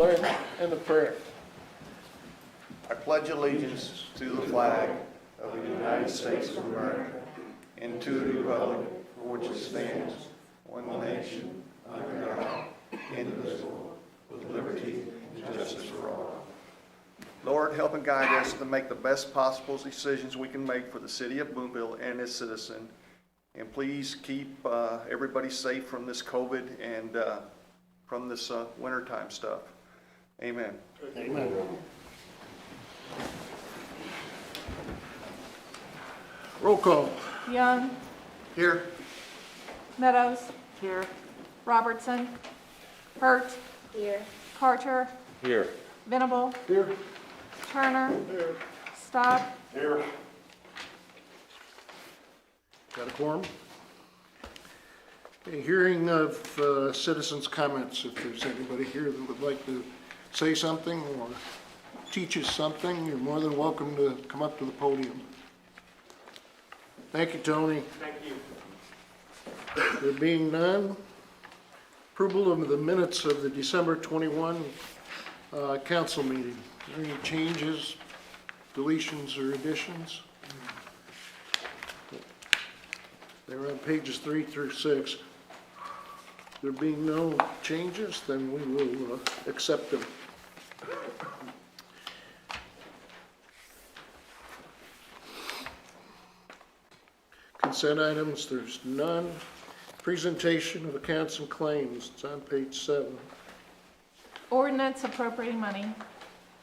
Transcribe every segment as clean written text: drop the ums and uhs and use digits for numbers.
And the prayer. I pledge allegiance to the flag of the United States of America and to the republic for which it stands, one nation, under God, indivisible, with liberty and justice for all. Lord, help and guide us to make the best possible decisions we can make for the city of Boonville and its citizen. And please keep everybody safe from this COVID and from this wintertime stuff. Amen. Amen. Roll call. Young, Here. Meadows. Here. Robertson. Hurt. Here. Carter. Here. Venable. Here. Turner. Here. Stock. Here. Got a quorum? A hearing of citizens' comments. If there's anybody here that would like to say something or teach us something, you're more than welcome to come up to the podium. Thank you, Tony. Thank you. There being none, approval of the minutes of the December 21 council meeting. Are there any changes, deletions, or additions? They're on pages 3 through 6. There being no changes, then we will accept them. Consent items, there's none. Presentation of accounts and claims, it's on page 7. Ordinance appropriating money.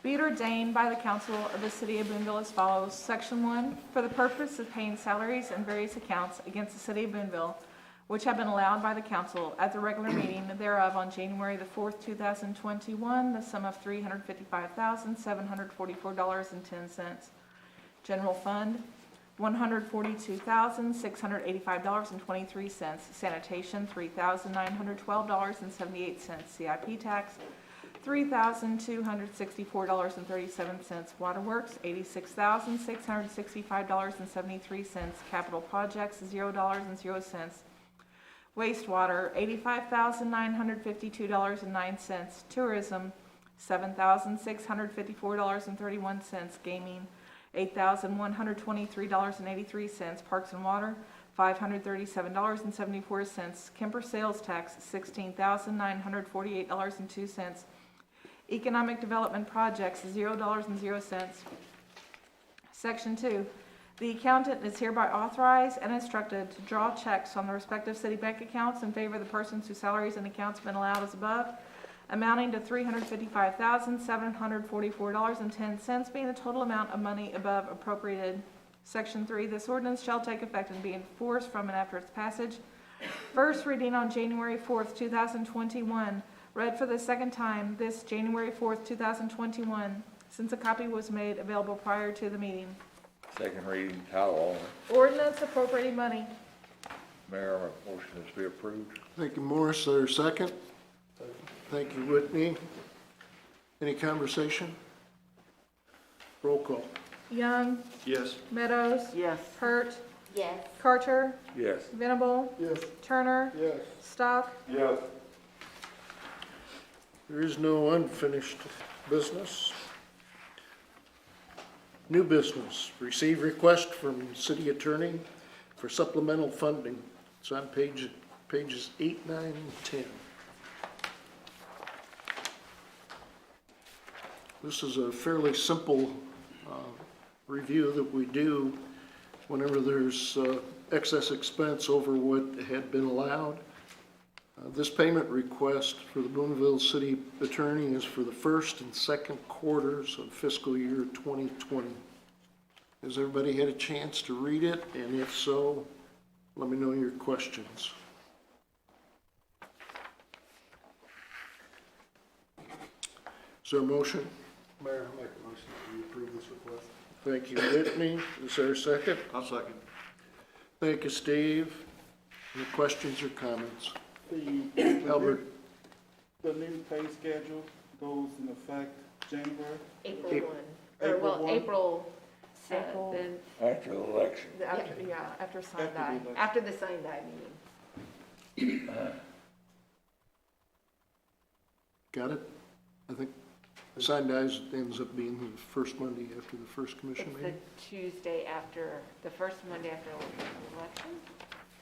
Be it ordained by the council of the city of Boonville as follows. Section 1, for the purpose of paying salaries and various accounts against the city of Boonville, which have been allowed by the council at the regular meeting thereof on January the 4th, 2021, the sum of $355,744.10. General fund, $142,685.23. Sanitation, $3,912.78. CIP tax, $3,264.37. Waterworks, $86,665.73. Capital projects, $0.00. Wastewater, $85,952.09. Tourism, $7,654.31. Gaming, $8,123.83. Parks and Water, $537.74. Kemper sales tax, $16,948.02. Economic development projects, $0.00. Section 2, the accountant is hereby authorized and instructed to draw checks on the respective city bank accounts in favor of the persons whose salaries and accounts have been allowed as above, amounting to $355,744.10, being the total amount of money above appropriated. Section 3, this ordinance shall take effect and be enforced from and after its passage. First reading on January 4th, 2021. Read for the second time this January 4th, 2021, since a copy was made available prior to the meeting. Second reading, title only. Ordinance appropriating money. Mayor, our motion is to be approved. Thank you, Morris. There, second. Thank you, Whitney. Any conversation? Roll call. Young, Yes. Meadows. Yes. Hurt, Yes. Carter, Yes. Venable, Yes. Turner, Yes. Stock. Yes. There is no unfinished business. New business. Receive request from city attorney for supplemental funding. It's on pages 8, 9, and 10. This is a fairly simple review that we do whenever there's excess expense over what had been allowed. This payment request for the Boonville City Attorney is for the first and second quarters of fiscal year 2020. Has everybody had a chance to read it? And if so, let me know your questions. Is there a motion? Mayor, I'll make a motion to approve this request. Thank you, Whitney. Is there a second? I'll second. Thank you, Steve. Any questions or comments? The Albert? new pay schedule goes in effect January. April April 1. Or, well, 1. April April. 7th. After the election. After Sunday. After the election. After the Sunday meeting. Got it? I think Sundays ends up being the first Monday after the first commission It's the meeting. Tuesday after, the first Monday after the election.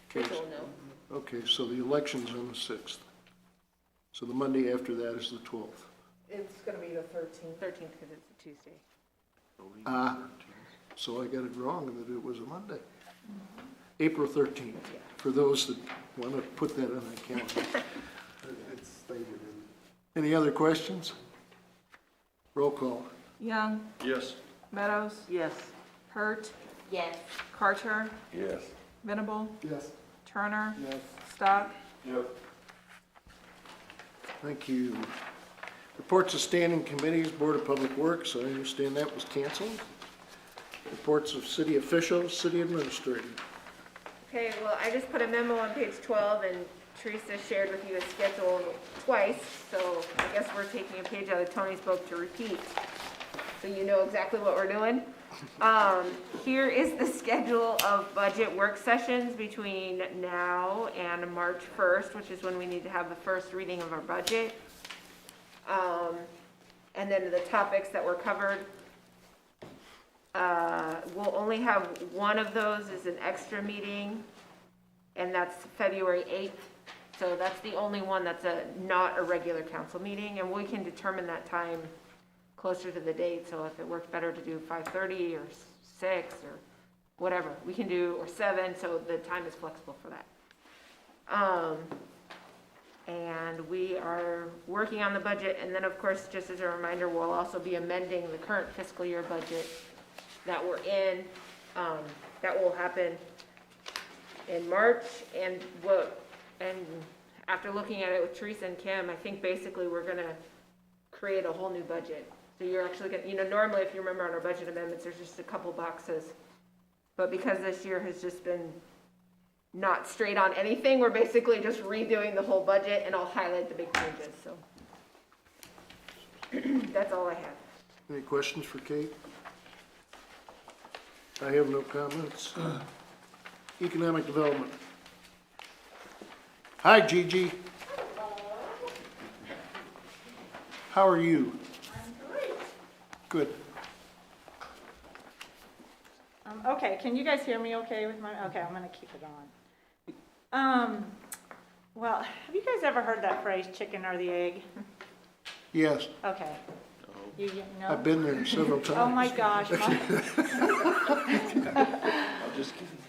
Okay, People know. okay, so the election's on the 6th. So the Monday after that is the 12th. It's gonna be the 13th. 13th, because it's a Tuesday. Ah, so I got it wrong that it was a Monday. April 13th, for those that want to put that on their calendar. It's stated in. Any other questions? Roll call. Young, Yes. Meadows, Yes. Hurt, Yes. Karcher, Yes. Venable, Yes. Turner, Yes. Stock. Yep. Thank you. Reports of standing committees, Board of Public Works, I understand that was canceled. Reports of city officials, city administrator. Okay, well, I just put a memo on page 12, and Teresa shared with you a schedule twice, so I guess we're taking a page out of Tony's book to repeat, so you know exactly what we're doing. Here is the schedule of budget work sessions between now and March 1st, which is when we need to have the first reading of our budget. And then the topics that were covered. We'll only have one of those as an extra meeting, and that's February 8th. So that's the only one that's not a regular council meeting, and we can determine that time closer to the date. So if it works better to do 5:30 or 6 or whatever, we can do, or 7, so the time is flexible for that. And we are working on the budget, and then, of course, just as a reminder, we'll also be amending the current fiscal year budget that we're in. That will happen in March, and after looking at it with Teresa and Kim, I think basically we're gonna create a whole new budget. So you're actually gonna, normally if you remember on our budget amendments, there's just a couple boxes. But because this year has just been not straight on anything, we're basically just redoing the whole budget, and I'll highlight the big changes, so. That's all I have. Any questions for Kate? I have no comments. Economic development. Hi, Gigi. How are you? Good. Okay, can you guys hear me okay with my, okay, I'm gonna keep it on. Well, have you guys ever heard that phrase, chicken or the egg? Yes, Okay. You know? I've been there several times. Oh my gosh.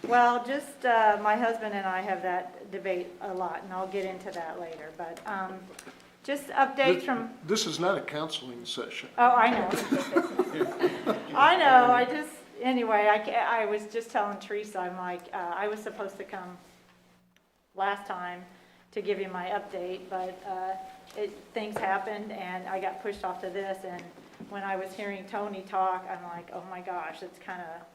Well, just, my husband and I have that debate a lot, and I'll get into that later, but, just updates from, This is not a counseling session. oh, I know. I know, anyway, I was just telling Teresa, I'm like, I was supposed to come last time to give you my update, but things happened and I got pushed off to this, and when I was hearing Tony talk, I'm like, oh my gosh, it's kind of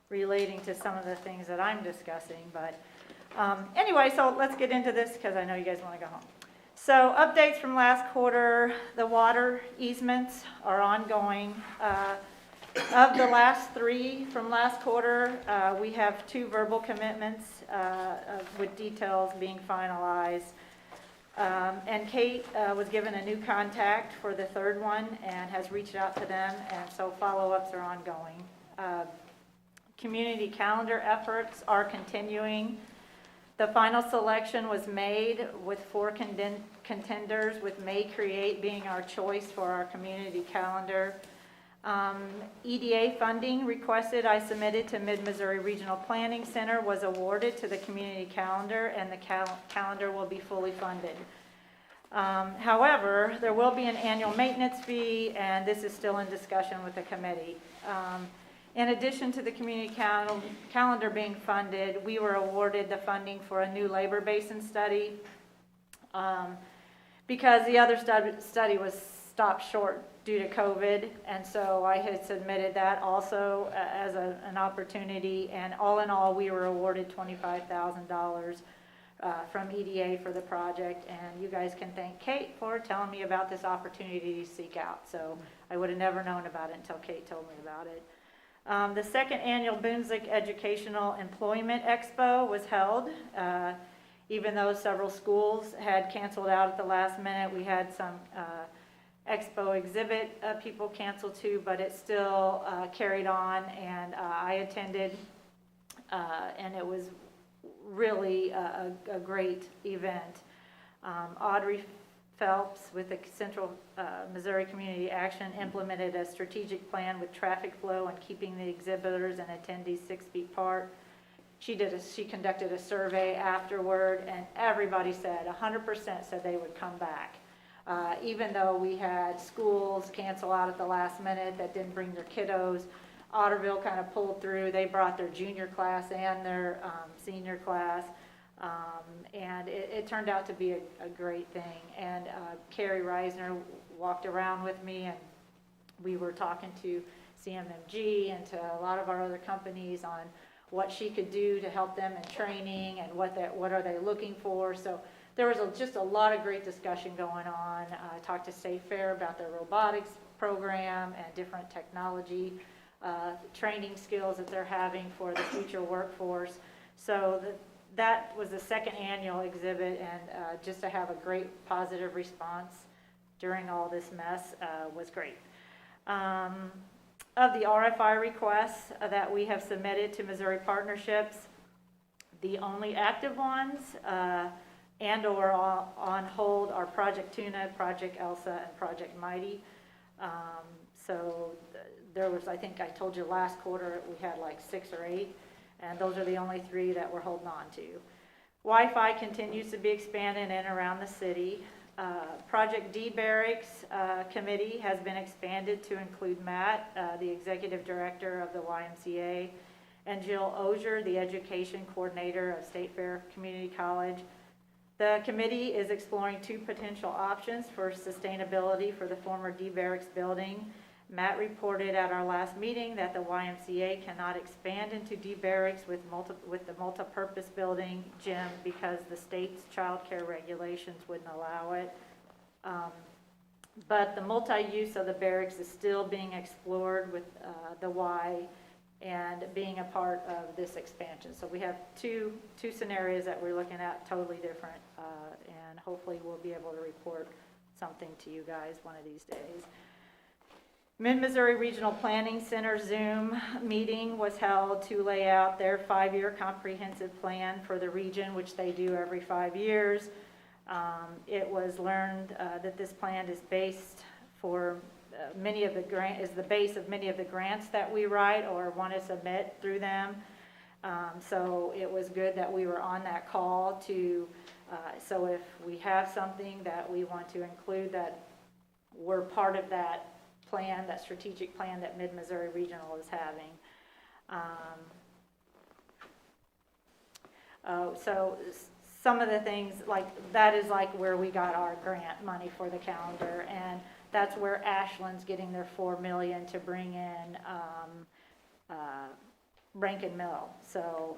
relating to some of the things that I'm discussing, but anyway, so let's get into this because I know you guys want to go home. So updates from last quarter, the water easements are ongoing. Of the last 3 from last quarter, we have 2 verbal commitments with details being finalized. And Kate was given a new contact for the 3rd one and has reached out to them, and so follow-ups are ongoing. Community calendar efforts are continuing. The final selection was made with 4 contenders, with May Create being our choice for our community calendar. EDA funding requested, I submitted to Mid-Missouri Regional Planning Center, was awarded to the community calendar, and the calendar will be fully funded. However, there will be an annual maintenance fee, and this is still in discussion with the committee. In addition to the community calendar being funded, we were awarded the funding for a new labor basin study because the other study was stopped short due to COVID, and so I had submitted that also as an opportunity, and all in all, we were awarded $25,000 from EDA for the project, and you guys can thank Kate for telling me about this opportunity to seek out. So I would have never known about it until Kate told me about it. The 2nd annual Boonville Educational Employment Expo was held. Even though several schools had canceled out at the last minute, we had some Expo exhibit people canceled too, but it still carried on, and I attended, and it was really a great event. Audrey Phelps with the Central Missouri Community Action implemented a strategic plan with traffic flow and keeping the exhibitors and attendees 6 feet apart. She conducted a survey afterward, and everybody said, 100% said they would come back. Even though we had schools cancel out at the last minute that didn't bring their kiddos, Otterville kind of pulled through. They brought their junior class and their senior class. And it turned out to be a great thing. And Carrie Reisner walked around with me, and we were talking to CMMG and to a lot of our other companies on what she could do to help them in training and what are they looking for. So there was just a lot of great discussion going on. I talked to State Fair about their robotics program and different technology training skills that they're having for the future workforce. So that was the second annual exhibit, and just to have a great positive response during all this mess was great. Of the RFI requests that we have submitted to Missouri Partnerships, the only active ones and or on hold are Project Tuna, Project Elsa, and Project Mighty. So there was, I think I told you last quarter, we had like 6 or 8. And those are the only 3 that we're holding on to. Wi-Fi continues to be expanded in and around the city. Project D Barracks Committee has been expanded to include Matt, the Executive Director of the YMCA, and Jill Ozier, the Education Coordinator of State Fair Community College. The committee is exploring 2 potential options for sustainability for the former D Barracks building. Matt reported at our last meeting that the YMCA cannot expand into D Barracks with the multi-purpose building gym because the state's child care regulations wouldn't allow it. But the multi-use of the barracks is still being explored with the Y and being a part of this expansion. So we have two scenarios that we're looking at, totally different, and hopefully we'll be able to report something to you guys one of these days. Mid-Missouri Regional Planning Center Zoom meeting was held to lay out their 5-year comprehensive plan for the region, which they do every 5 years. It was learned that this plan is based for is the base of many of the grants that we write or want to submit through them. So it was good that we were on that call to, so if we have something that we want to include, that we're part of that plan, that strategic plan that Mid-Missouri Regional is having. So some of the things like that is like where we got our grant money for the calendar, and that's where Ashland's getting their $4 million to bring in Rankin Mill. So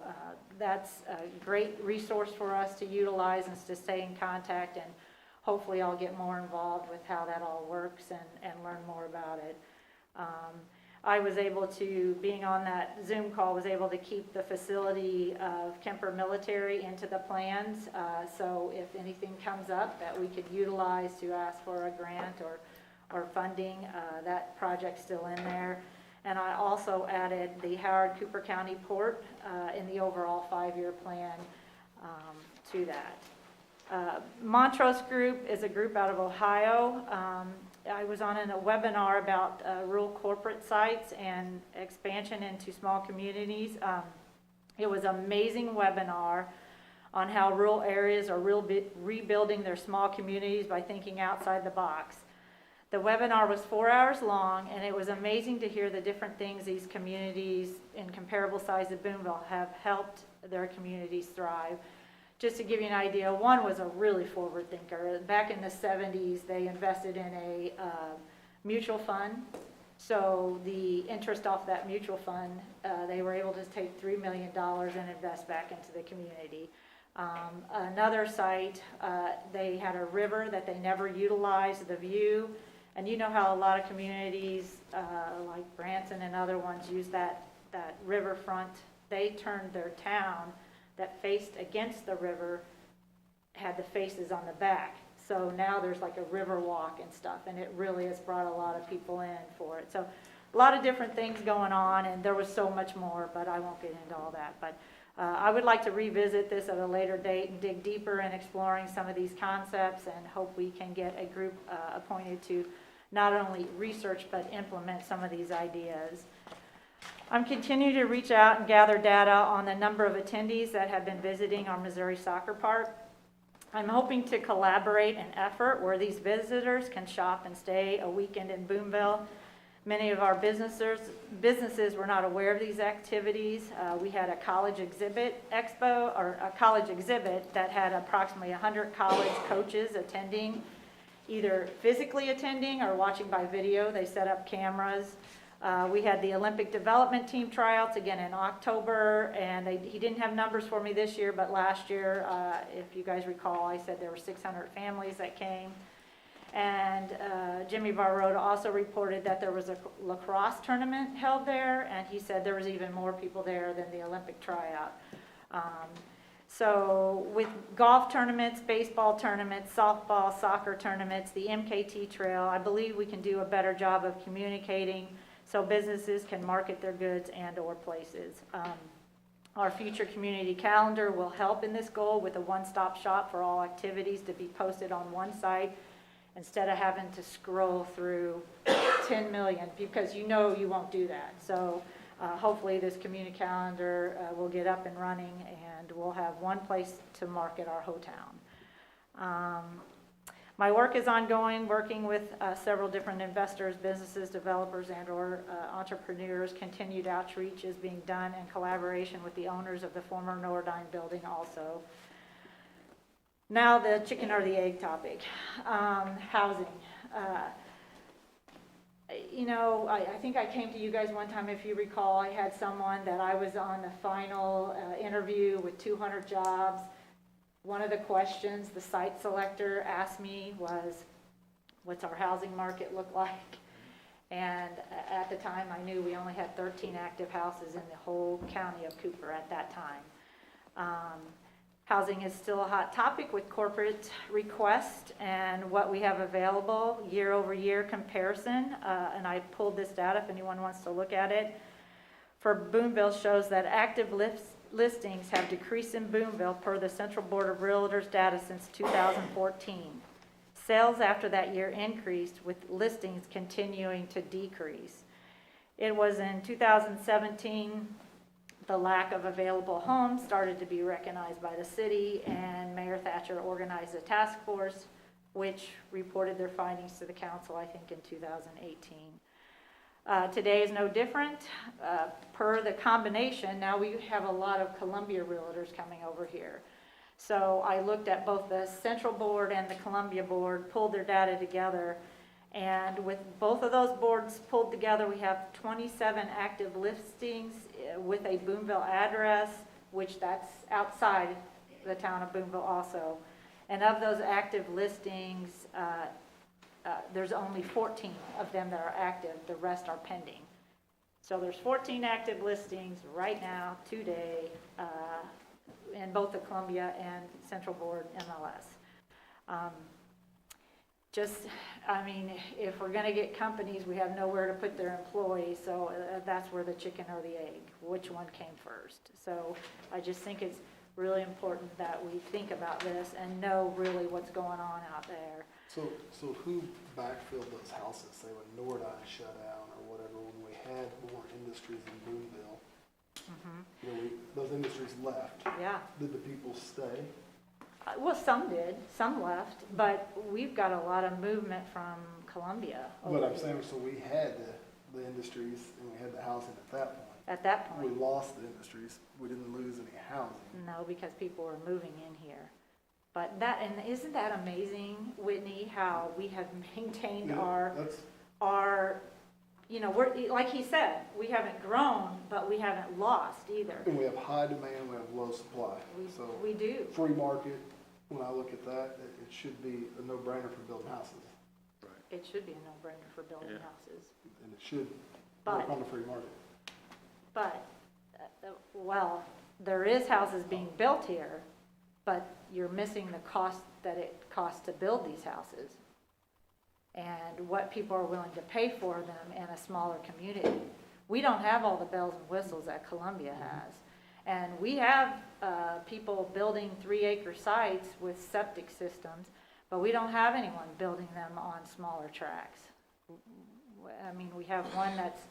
that's a great resource for us to utilize and to stay in contact, and hopefully I'll get more involved with how that all works and learn more about it. I was able to, being on that Zoom call, was able to keep the facility of Kemper Military into the plans. So if anything comes up that we could utilize to ask for a grant or funding, that project's still in there. And I also added the Howard Cooper County Port in the overall 5-year plan to that. Montrose Group is a group out of Ohio. I was on a webinar about rural corporate sites and expansion into small communities. It was an amazing webinar on how rural areas are rebuilding their small communities by thinking outside the box. The webinar was 4 hours long, and it was amazing to hear the different things these communities in comparable size of Boonville have helped their communities thrive. Just to give you an idea, one was a really forward thinker. Back in the 70s, they invested in a mutual fund. So the interest off that mutual fund, they were able to take $3 million and invest back into the community. Another site, they had a river that they never utilized, the view. And you know how a lot of communities, like Branson and other ones, use that riverfront. They turned their town that faced against the river, had the faces on the back. So now there's like a river walk and stuff, and it really has brought a lot of people in for it. So a lot of different things going on, and there was so much more, but I won't get into all that. But I would like to revisit this at a later date and dig deeper in exploring some of these concepts, and hope we can get a group appointed to not only research but implement some of these ideas. I'm continuing to reach out and gather data on the number of attendees that have been visiting our Missouri Soccer Park. I'm hoping to collaborate an effort where these visitors can shop and stay a weekend in Boonville. Many of our businesses were not aware of these activities. We had a college exhibit expo, or a college exhibit that had approximately 100 college coaches attending, either physically attending or watching by video. They set up cameras. We had the Olympic development team tryouts again in October, and he didn't have numbers for me this year, but last year, if you guys recall, I said there were 600 families that came. And Jimmy Barroda also reported that there was a lacrosse tournament held there, and he said there was even more people there than the Olympic tryout. So with golf tournaments, baseball tournaments, softball, soccer tournaments, the MKT trail, I believe we can do a better job of communicating so businesses can market their goods and or places. Our future community calendar will help in this goal with a one-stop shop for all activities to be posted on one site instead of having to scroll through 10 million, because you know you won't do that. So hopefully this community calendar will get up and running, and we'll have one place to market our whole town. My work is ongoing, working with several different investors, businesses, developers, and or entrepreneurs. Continued outreach is being done in collaboration with the owners of the former Nordine building also. Now the chicken or the egg topic, housing. I think I came to you guys one time, if you recall. I had someone that I was on the final interview with 200 jobs. One of the questions the site selector asked me was, what's our housing market look like? And at the time, I knew we only had 13 active houses in the whole county of Cooper at that time. Housing is still a hot topic with corporate requests and what we have available, year-over-year comparison. And I pulled this data if anyone wants to look at it. For Boonville shows that active listings have decreased in Boonville per the Central Board of Realtors data since 2014. Sales after that year increased, with listings continuing to decrease. It was in 2017 the lack of available homes started to be recognized by the city, and Mayor Thatcher organized a task force which reported their findings to the council, I think, in 2018. Today is no different. Per the combination, now we have a lot of Columbia realtors coming over here. So I looked at both the Central Board and the Columbia Board, pulled their data together, and with both of those boards pulled together, we have 27 active listings with a Boonville address, which that's outside the town of Boonville also. And of those active listings, there's only 14 of them that are active. The rest are pending. So there's 14 active listings right now, today, in both the Columbia and Central Board MLS. If we're going to get companies, we have nowhere to put their employees, so that's where the chicken or the egg, which one came first. So I just think it's really important that we think about this and know really what's going on out there. So who backfilled those houses, say when Nordine shut down or whatever, when we had more industries in Boonville? Those industries left. Yeah. Did the people stay? Well, some did, some left, but we've got a lot of movement from Columbia. But I'm saying, so we had the industries and we had the housing at that point. At that We point, lost the industries. We didn't lose any housing. no, because people were moving in here. But isn't that amazing, Whitney, how we have maintained Yeah, our, we're, like he said, we haven't grown, but we haven't lost either. And we have high demand, we have low supply. So We do. free market, when I look at that, it should be a no-brainer for building houses. It should be a no-brainer for building Yeah. houses. And it should But- work on the free market. But, there is houses being built here, but you're missing the cost that it costs to build these houses and what people are willing to pay for them in a smaller community. We don't have all the bells and whistles that Columbia has. And we have people building 3-acre sites with septic systems, but we don't have anyone building them on smaller tracts. I mean, we have one that's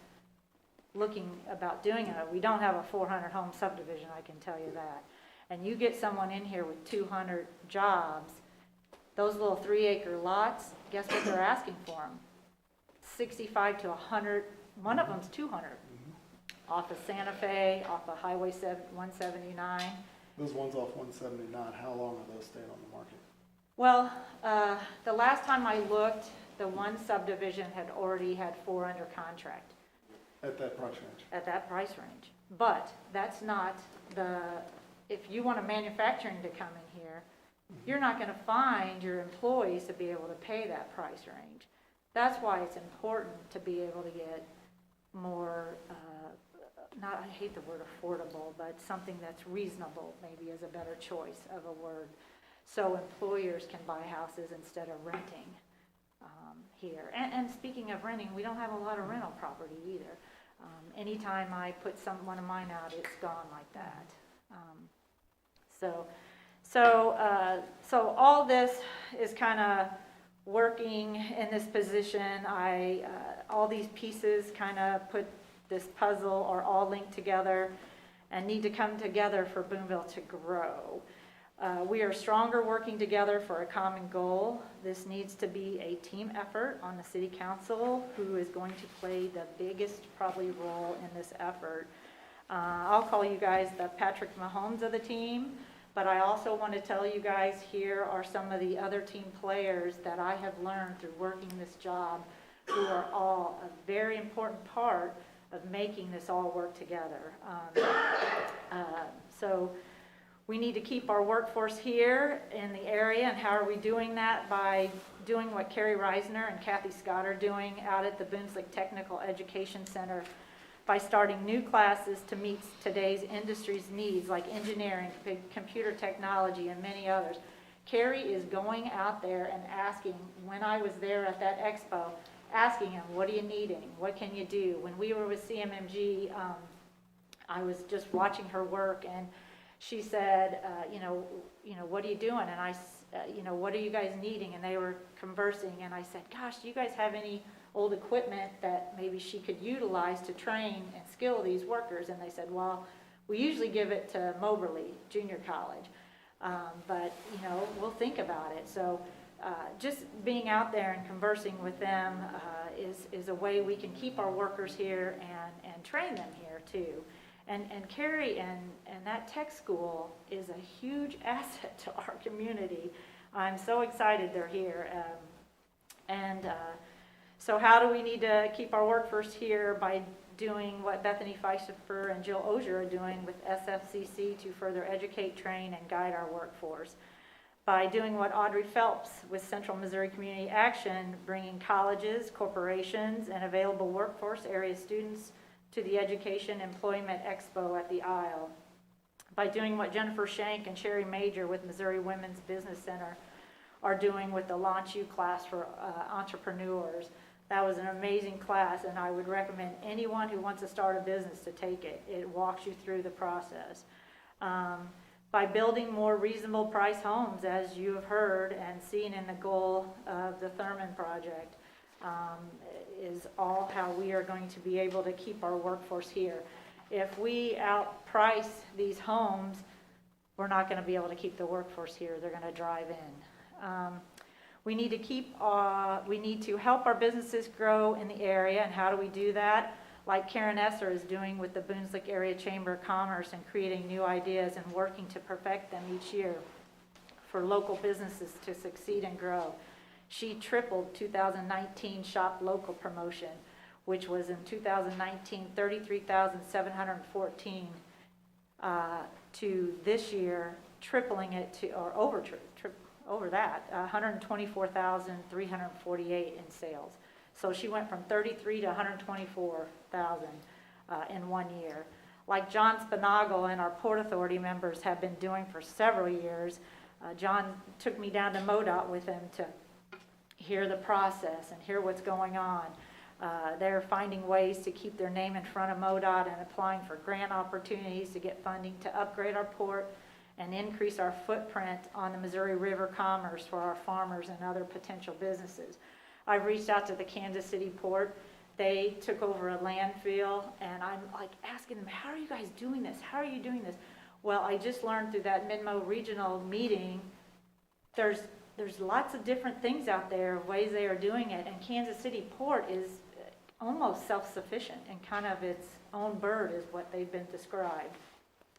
looking about doing it. We don't have a 400 home subdivision, I can tell you that. And you get someone in here with 200 jobs, those little 3-acre lots, guess what they're asking for them? 65 to 100, one of them's 200. Off of Santa Fe, off of Highway 179. Those ones off 179, how long are those staying on the market? Well, the last time I looked, the one subdivision had already had 4 under contract At that price range? at that price range. But that's not if you want a manufacturing to come in here, you're not gonna find your employees to be able to pay that price range. That's why it's important to be able to get more, I hate the word affordable, but something that's reasonable maybe is a better choice of a word. So employers can buy houses instead of renting here. And speaking of renting, we don't have a lot of rental property either. Anytime I put one of mine out, it's gone like that. So all this is kind of working in this position. All these pieces kind of put this puzzle are all linked together and need to come together for Boonville to grow. We are stronger working together for a common goal. This needs to be a team effort on the city council, who is going to play the biggest probably role in this effort. I'll call you guys the Patrick Mahomes of the team, but I also want to tell you guys here are some of the other team players that I have learned through working this job, who are all a very important part of making this all work together. So we need to keep our workforce here in the area, and how are we doing that? By doing what Carrie Reisner and Kathy Scott are doing out at the Boonslick Technical Education Center, by starting new classes to meet today's industry's needs, like engineering, computer technology, and many others. Carrie is going out there and asking, when I was there at that expo, asking them, what are you needing? What can you do? When we were with CMMG, I was just watching her work, and she said, what are you doing? And I, what are you guys needing? And they were conversing, and I said, gosh, do you guys have any old equipment that maybe she could utilize to train and skill these workers? And they said, well, we usually give it to Moberly Junior College, but we'll think about it. So just being out there and conversing with them is a way we can keep our workers here and train them here too. And Carrie and that tech school is a huge asset to our community. I'm so excited they're here. So how do we need to keep our workforce here? By doing what Bethany Pfeiffer and Jill Ozier are doing with SFCC to further educate, train, and guide our workforce. By doing what Audrey Phelps with Central Missouri Community Action, bringing colleges, corporations, and available workforce area students to the Education Employment Expo at the Isle. By doing what Jennifer Shank and Sherry Major with Missouri Women's Business Center are doing with the Launch You class for entrepreneurs. That was an amazing class, and I would recommend anyone who wants to start a business to take it. It walks you through the process. By building more reasonable price homes, as you have heard and seen in the goal of the Thurman project, is all how we are going to be able to keep our workforce here. If we outprice these homes, we're not going to be able to keep the workforce here. They're going to drive in. We need to help our businesses grow in the area, and how do we do that? Like Karen Esser is doing with the Boonslick Area Chamber of Commerce, and creating new ideas and working to perfect them each year for local businesses to succeed and grow. She tripled 2019 Shop Local promotion, which was in 2019 $33,714 to this year, tripling it to, or over that, $124,348 in sales. So she went from 33 to 124,000 in 1 year. like John Spinagle and our Port Authority members have been doing for several years. John took me down to MoDOT with him to hear the process and hear what's going on. They're finding ways to keep their name in front of MoDOT and applying for grant opportunities to get funding to upgrade our port and increase our footprint on the Missouri River commerce for our farmers and other potential businesses. I've reached out to the Kansas City Port. They took over a landfill, and I'm like asking them, how are you guys doing this? How are you doing this? Well, I just learned through that Minmo regional meeting, there's lots of different things out there, ways they are doing it, and Kansas City Port is almost self-sufficient and kind of its own bird is what they've been described.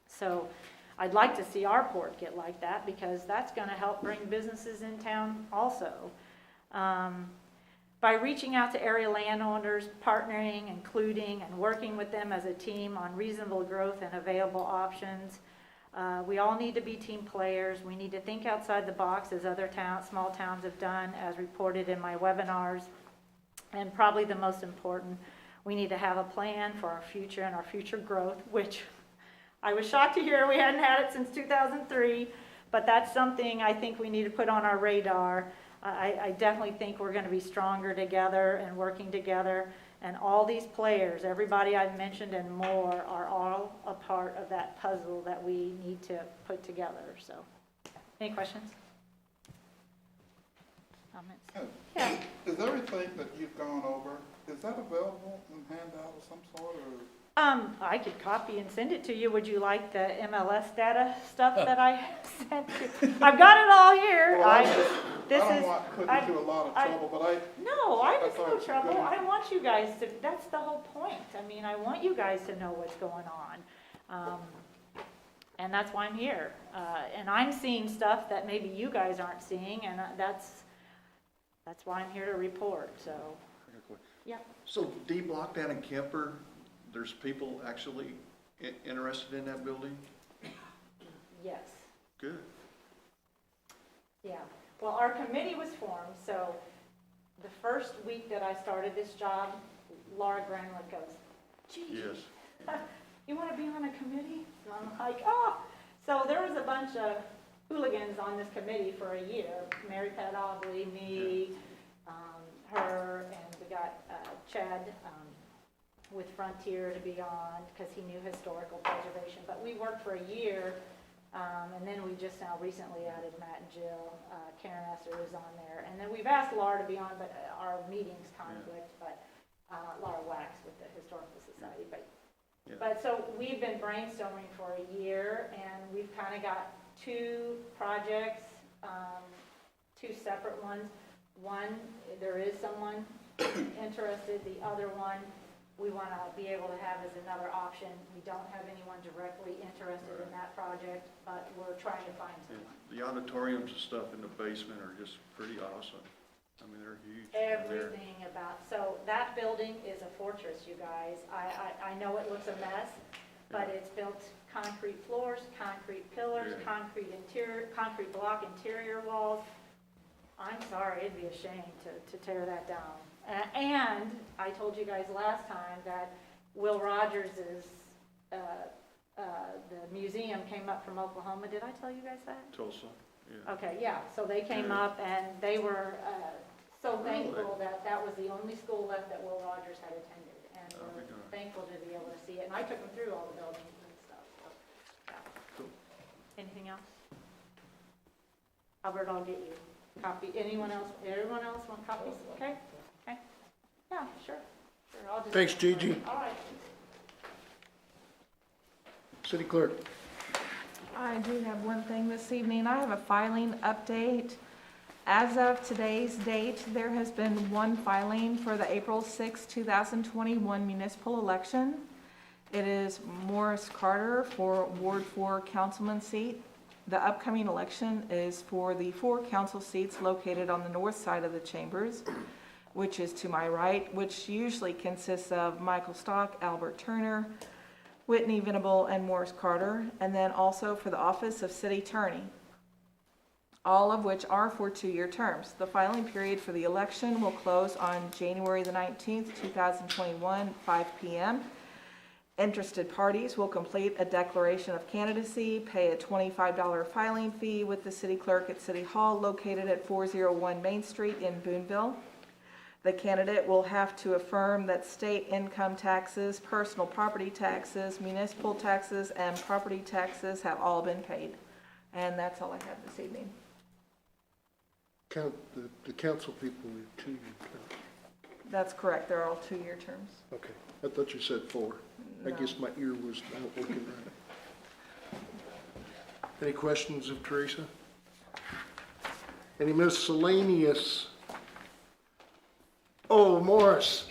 So I'd like to see our port get like that because that's going to help bring businesses in town also. By reaching out to area landowners, partnering, including, and working with them as a team on reasonable growth and available options, we all need to be team players. We need to think outside the box as other towns, small towns have done, as reported in my webinars. And probably the most important, we need to have a plan for our future and our future growth, which I was shocked to hear we hadn't had it since 2003, but that's something I think we need to put on our radar. I definitely think we're going to be stronger together and working together. And all these players, everybody I've mentioned and more, are all a part of that puzzle that we need to put together. So, any questions? Comments? Yeah. Is everything that you've gone over, is that available in handout of some sort, or? I could copy and send it to you. Would you like the MLS data stuff that I sent you? I've got it all here. Well, I don't is- want to put I- you through a lot of I- trouble, but No, I I was thought no it was trouble. good. I want you guys to, that's the whole point. I mean, I want you guys to know what's going on. And that's why I'm here. And I'm seeing stuff that maybe you guys aren't seeing, and that's why I'm here to report, so. Yeah. So D Block down in Kemper, there's people actually interested in that building? Yes. Good. Yeah, well, our committee was formed, so the first week that I started this job, Laura Granlund goes, gee, Yes. you want to be on a committee? And I'm like, oh. So there was a bunch of hooligans on this committee for a year. Mary Pat Obley, me, her, and we got Chad with Frontier to be on because he knew historical preservation. But we worked for a year. And then we just now recently added Matt and Jill. Karen Esser is on there. And then we've asked Laura to be on, but our meetings conflict, but Laura Wax with the Historical Society. But so we've been brainstorming for a year, and we've kind of got two projects, two separate ones. One, there is someone interested. The other one, we want to be able to have as another option. We don't have anyone directly interested in that project, but we're trying to find someone. The auditoriums and stuff in the basement are just pretty awesome. I mean, they're huge. They're- Everything about, so that building is a fortress, you guys. I know it looks a mess, but it's built concrete floors, concrete pillars, Yeah. concrete interior, concrete block interior walls. I'm sorry, it'd be a shame to tear that down. And I told you guys last time that Will Rogers's, the museum came up from Oklahoma. Did I tell you guys that? Tulsa, yeah. Okay, yeah, so they came Yeah. up and they were so Really? thankful that that was the only school left that Will Rogers had attended. And Oh, we're my God. thankful to be able to see it. And I took them through all the buildings and stuff, so, yeah. Cool. Anything else? Albert, I'll get you a copy. Anyone else want copies? Okay, okay. Yeah, sure. I'll just. Thanks, Gigi. All right. City Clerk. I do have one thing this evening. I have a filing update. As of today's date, there has been one filing for the April 6, 2021 municipal election. It is Morris Carter for Ward 4 councilman seat. The upcoming election is for the 4 council seats located on the north side of the chambers, which is to my right, which usually consists of Michael Stock, Albert Turner, Whitney Venable, and Morris Carter, and then also for the office of city attorney, all of which are for 2-year terms. The filing period for the election will close on January the 19th, 2021, 5 p.m. Interested parties will complete a declaration of candidacy, pay a $25 filing fee with the city clerk at City Hall located at 401 Main Street in Boonville. The candidate will have to affirm that state income taxes, personal property taxes, municipal taxes, and property taxes have all been paid. And that's all I have this evening. The council people are 2-year terms. That's correct, they're all 2-year terms. Okay, I thought you said 4. I No. guess my ear was not working right. Any questions of Teresa? Any miscellaneous? Oh, Morris.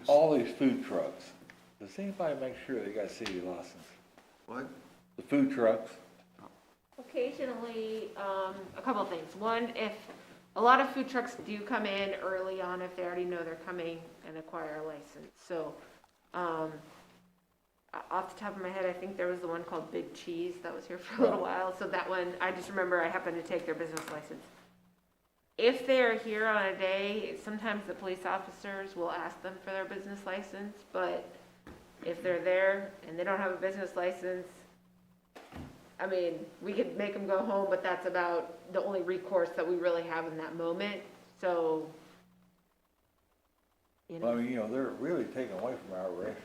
All these food trucks, does anybody make sure they got city license? What? The food trucks? Occasionally, a couple of things. One, if a lot of food trucks do come in early on, if they already know they're coming and acquire a license. So, off the top of my head, I think there was the one called Big Cheese that was here for a little while. So that one, I just remember I happened to take their business license. If they are here on a day, sometimes the police officers will ask them for their business license, but if they're there and they don't have a business license, I mean, we could make them go home, but that's about the only recourse that we really have in that moment, so, you Well, I know. mean, they're really taking away from our restaurants.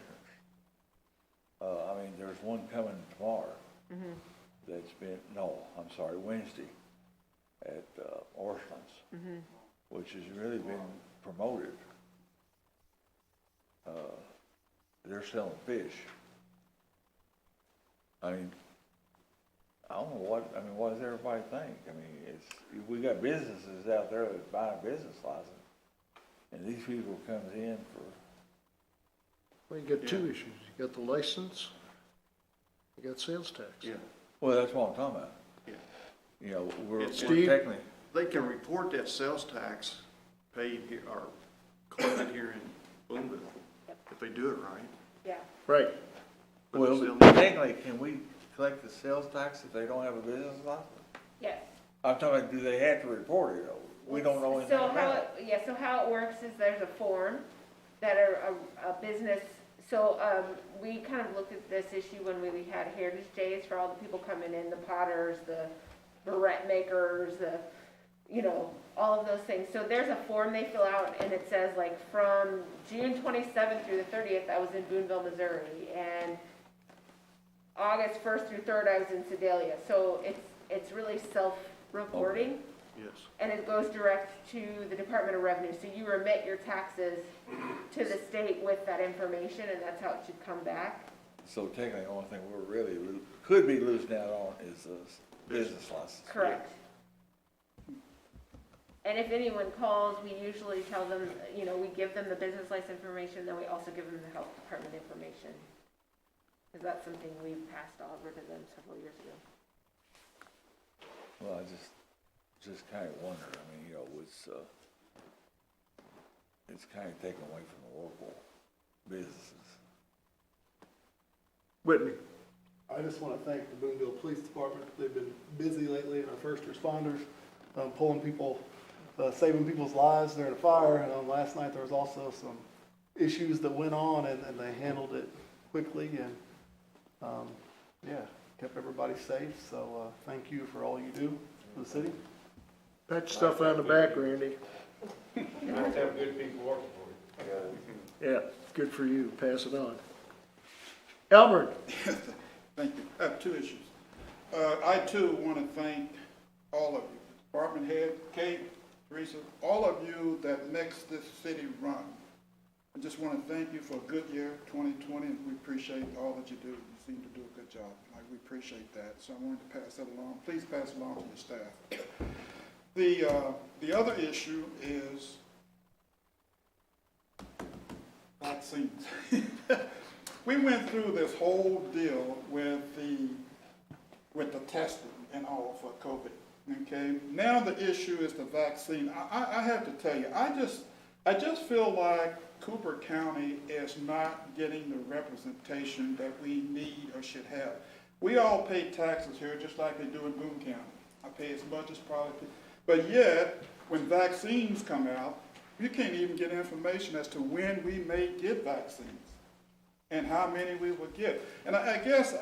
I mean, there's one coming tomorrow Mhm. that's been, Wednesday at Orscheln's, Mhm. which has really been promoted. They're selling fish. I mean, I don't know what does everybody think? I mean, we got businesses out there that buy a business license, and these people comes in for, Well, you got 2 issues. You got the license, you got sales tax. Yeah. well, that's what I'm talking about. Yeah. We're Steve? technically, They can report that sales tax paid here, or collected here in Boonville, if they do it right. Yeah. Right. But well, still- technically, can we collect the sales tax if they don't have a business license? Yes. I'm talking about, do they have to report it? We don't know anything So about it. so how it works is there's a form that a business, so, we kind of looked at this issue when we had Heritage Days for all the people coming in, the potters, the barrette makers, all of those things. So there's a form they fill out and it says like from June 27th through the 30th, I was in Boonville, Missouri, and August 1st through 3rd, I was in Sedalia. So it's really self-reporting. Yes. And it goes direct to the Department of Revenue. So you remit your taxes to the state with that information, and that's how it should come back. So technically, the only thing we're really, could be losing out on is the business license. Correct. And if anyone calls, we usually tell them, we give them the business license information, then we also give them the health department information. Because that's something we passed over to them several years ago. Well, I just kind of wonder, I mean, it's kind of taken away from the local businesses. Whitney? I just want to thank the Boonville Police Department. They've been busy lately, and our first responders, pulling people, saving people's lives during a fire. Last night there was also some issues that went on, and they handled it quickly, and kept everybody safe. So thank you for all you do for the city. Pat stuff on the back, Randy. You have to have good people working for you. Yeah, good for you. Pass it on. Albert? Thank you. I have two issues. I too want to thank all of you, department head, Kate, Teresa, all of you that makes this city run. I just want to thank you for a good year, 2020, and we appreciate all that you do. You seem to do a good job. We appreciate that. So I wanted to pass that along. Please pass it along to your staff. The other issue is vaccines. We went through this whole deal with the testing and all for COVID. Okay. Now the issue is the vaccine. I have to tell you, I just feel like Cooper County is not getting the representation that we need or should have. We all pay taxes here just like they do in Boone County. I pay as much as probably, but yet when vaccines come out, you can't even get information as to when we may get vaccines. and how many we would get. And I guess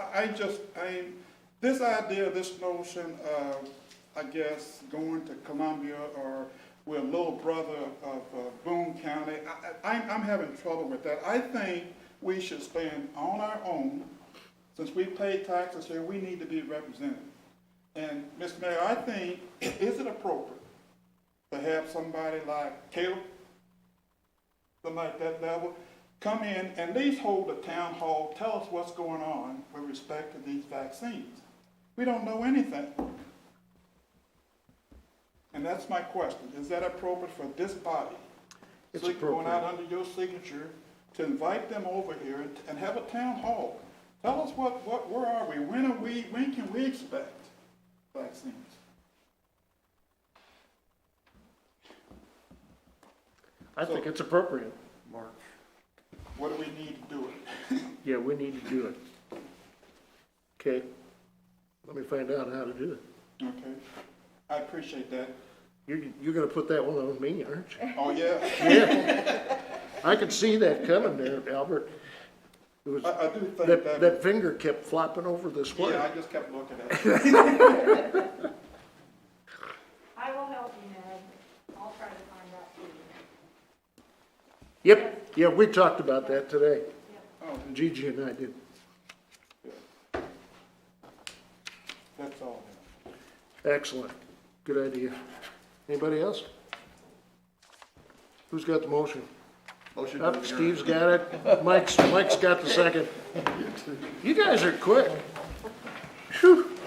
this idea, this notion of, I guess, going to Columbia or we're a little brother of Boone County, I'm having trouble with that. I think we should stand on our own. Since we pay taxes here, we need to be represented. And, Mr. Mayor, I think, is it appropriate to have somebody like Caleb, something like that level, come in and at least hold a town hall, tell us what's going on with respect to these vaccines? We don't know anything. And that's my question. Is that appropriate for this body? It's So going out appropriate. under your signature to invite them over here and have a town hall. Tell us where are we? When can we expect vaccines? I think it's appropriate, Mark. What do we need to do it? Yeah, we need to do it. Okay, let me find out how to do it. Okay, I appreciate that. You're gonna put that one on me, aren't you? Oh, yeah? Yeah. I could see that coming there, Albert. It was, I do think that finger kept flopping over this way. yeah, I just kept looking at it. I will help you, Ned. I'll try to find out for you. Yep, yeah, we talked about that today. Oh, Gigi and I did. that's all. Excellent. Good idea. Anybody else? Who's got the motion? Motion to Up, adjourn. Steve's got it. Mike's got the second. You guys are quick. Whew.